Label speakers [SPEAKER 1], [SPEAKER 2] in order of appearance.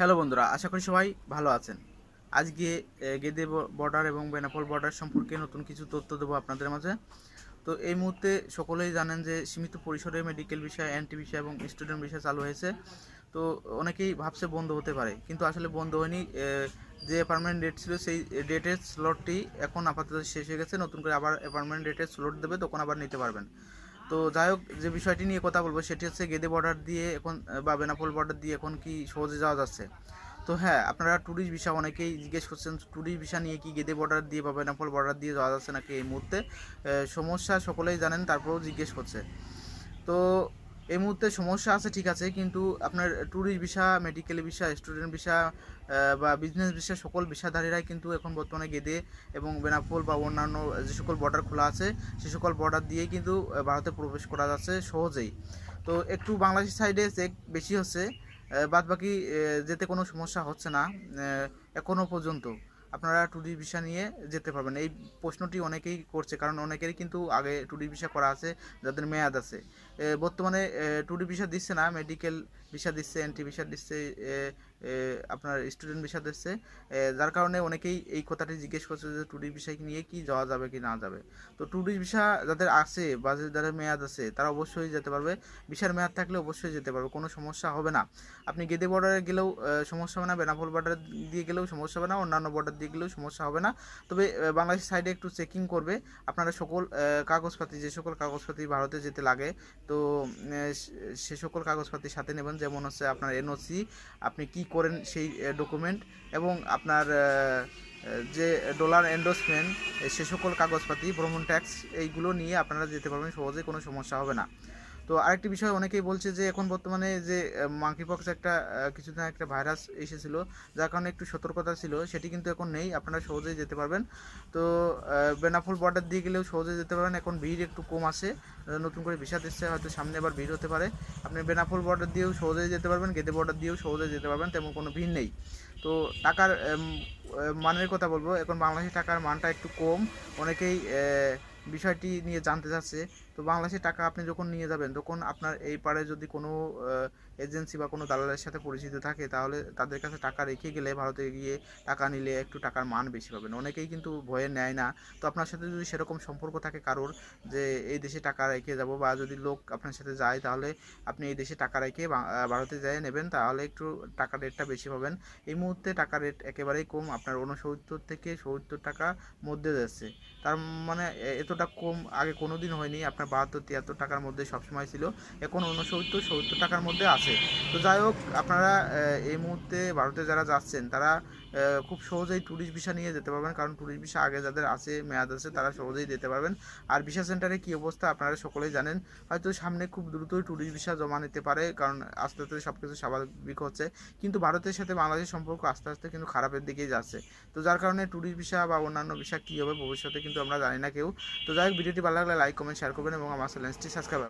[SPEAKER 1] Hello বন্ধুরা, আশা করি সবাই ভালো আছেন। আজকে গেদে বর্ডার এবং বেনাপোল বর্ডার সম্পর্কে নতুন কিছু তথ্য দেবো আপনাদের মাঝে। তো এই মুহূর্তে সকলেই জানেন যে সীমিত পরিসরে মেডিকেল বিষয়, এনটি বিষয় এবং স্টুডেন্ট বিষয় চালু হয়েছে। তো অনেকেই ভাবছে বন্ধ হতে পারে, কিন্তু আসলে বন্ধ হয়নি। যে অ্যাপার্টমেন্ট ডেট ছিল সেই ডেটের স্লটটি এখন আপাতত শেষ হয়ে গেছে। নতুন করে আবার অ্যাপার্টমেন্ট ডেটের স্লট দেবে, তখন আবার নিতে পারবেন। তো যাই হোক, যে বিষয়টি নিয়ে কথা বলবো সেটি হচ্ছে গেদে বর্ডার দিয়ে এখন বা বেনাপোল বর্ডার দিয়ে এখন কি সহজে যাওয়া যাচ্ছে। তো হ্যাঁ, আপনারা ট্যুরিস্ট ভিসা অনেকেই জিজ্ঞেস করছেন, ট্যুরিস্ট ভিসা নিয়ে কি গেদে বর্ডার দিয়ে বা বেনাপোল বর্ডার দিয়ে যাওয়া যাচ্ছে নাকি এই মুহূর্তে। সমস্যা সকলেই জানেন, তারপরেও জিজ্ঞেস করছে। তো এই মুহূর্তে সমস্যা আছে, ঠিক আছে, কিন্তু আপনার tourist visa, medical visa, student visa বা বিজনেস ভিসা সকল ভিসাধারীরাই কিন্তু এখন বর্তমানে গেদে এবং বেনাপোল বা অন্যান্য যে সকল বর্ডার খোলা আছে সে সকল বর্ডার দিয়েই কিন্তু ভারতে প্রবেশ করা যাচ্ছে সহজেই। তো একটু বাংলাদেশ সাইডে চেক বেশি হচ্ছে, বাদ বাকি যেতে কোনো সমস্যা হচ্ছে না এখনও পর্যন্ত। আপনারা ট্যুরিস্ট ভিসা নিয়ে যেতে পারবেন। এই প্রশ্নটি অনেকেই করছে, কারণ অনেকেরই কিন্তু আগে ট্যুরিস্ট ভিসা করা আছে, যাদের মেয়াদ আছে। বর্তমানে ট্যুরিস্ট ভিসা দিচ্ছে না, মেডিকেল ভিসা দিচ্ছে, এনটি ভিসা দিচ্ছে, আপনার স্টুডেন্ট ভিসা দিচ্ছে। যার কারণে অনেকেই এই কথাটি জিজ্ঞেস করছে যে ট্যুরিস্ট ভিসা নিয়ে কি যাওয়া যাবে কি না যাবে। তো ট্যুরিস্ট ভিসা যাদের আছে বা যাদের মেয়াদ আছে তারা অবশ্যই যেতে পারবে। ভিসার মেয়াদ থাকলে অবশ্যই যেতে পারবে, কোনো সমস্যা হবে না। আপনি গেদে বর্ডারে গেলেও সমস্যা হবে না, বেনাপোল বর্ডার দিয়ে গেলেও সমস্যা হবে না, অন্যান্য বর্ডার দিয়ে গেলেও সমস্যা হবে না। তবে বাংলাদেশ সাইডে একটু চেকিং করবে। আপনারা সকল কাগজপাতি, যে সকল কাগজপাতি ভারতে যেতে লাগে, তো সে সকল কাগজপাতির সাথে নেবেন। যেমন হচ্ছে আপনার এনওসি, আপনি কি করেন সেই ডকুমেন্ট, এবং আপনার যে ডলার এন্ডোসমেন্ট, সে সকল কাগজপাতি, ভ্রমণ ট্যাক্স, এইগুলো নিয়ে আপনারা যেতে পারবেন সহজে, কোনো সমস্যা হবে না। তো আরেকটি বিষয় অনেকেই বলছে যে এখন বর্তমানে যে মাঙ্কি পক্স একটা কিছুদিন একটা ভাইরাস এসেছিল, যার কারণে একটু সতর্কতা ছিল, সেটি কিন্তু এখন নেই, আপনারা সহজেই যেতে পারবেন। তো বেনাপোল বর্ডার দিয়ে গেলেও সহজে যেতে পারবেন, এখন ভিড় একটু কম আসে, নতুন করে ভিসা দিচ্ছে, হয়তো সামনে আবার ভিড় হতে পারে। আপনি বেনাপোল বর্ডার দিয়েও সহজেই যেতে পারবেন, গেদে বর্ডার দিয়েও সহজেই যেতে পারবেন, তেমন কোনো ভিড় নেই। তো টাকার মানের কথা বলবো, এখন বাংলাদেশি টাকার মানটা একটু কম, অনেকেই বিষয়টি নিয়ে জানতে চাচ্ছে। তো বাংলাদেশি টাকা আপনি যখন নিয়ে যাবেন, তখন আপনার এই পারে যদি কোনো এজেন্সি বা কোনো দালালের সাথে পরিচিত থাকে, তাহলে তাদের কাছে টাকা রেখে গেলে ভারতে গিয়ে টাকা নিলে একটু টাকার মান বেশি পাবেন। অনেকেই কিন্তু ভয়ে নেয় না। তো আপনার সাথে যদি সেরকম সম্পর্ক থাকে কারোর, যে এই দেশে টাকা রেখে যাব, বা যদি লোক আপনার সাথে যায়, তাহলে আপনি এই দেশে টাকা রেখে ভারতে যেয়ে নেবেন, তাহলে একটু টাকার রেটটা বেশি পাবেন। এই মুহূর্তে টাকার রেট একেবারেই কম, আপনার 69 থেকে 70 টাকা মধ্যে যাচ্ছে। তার মানে এতটা কম আগে কোনো দিন হয়নি, আপনার 72-73 টাকার মধ্যে সবসময় ছিল, এখন 69-70 টাকার মধ্যে আছে। তো যাই হোক, আপনারা এই মুহূর্তে ভারতে যারা যাচ্ছেন তারা খুব সহজেই ট্যুরিস্ট ভিসা নিয়ে যেতে পারবেন, কারণ ট্যুরিস্ট ভিসা আগে যাদের আছে, মেয়াদ আছে, তারা সহজেই যেতে পারবেন। আর ভিসা সেন্টারে কী অবস্থা আপনারা সকলেই জানেন, হয়তো সামনে খুব দ্রুতই ট্যুরিস্ট ভিসা জমা নিতে পারে, কারণ আস্তে আস্তে সব কিছু স্বাভাবিক হচ্ছে। কিন্তু ভারতের সাথে বাংলাদেশের সম্পর্ক আস্তে আস্তে কিন্তু খারাপের দিকেই যাচ্ছে। তো যার কারণে ট্যুরিস্ট ভিসা বা অন্যান্য ভিসা কী হবে ভবিষ্যতে কিন্তু আমরা জানি না কেউ। তো যাই হোক, ভিডিওটি ভালো লাগলে লাইক, কমেন্ট, শেয়ার করবেন এবং আমার চ্যানেলটি সাবস্ক্রাইব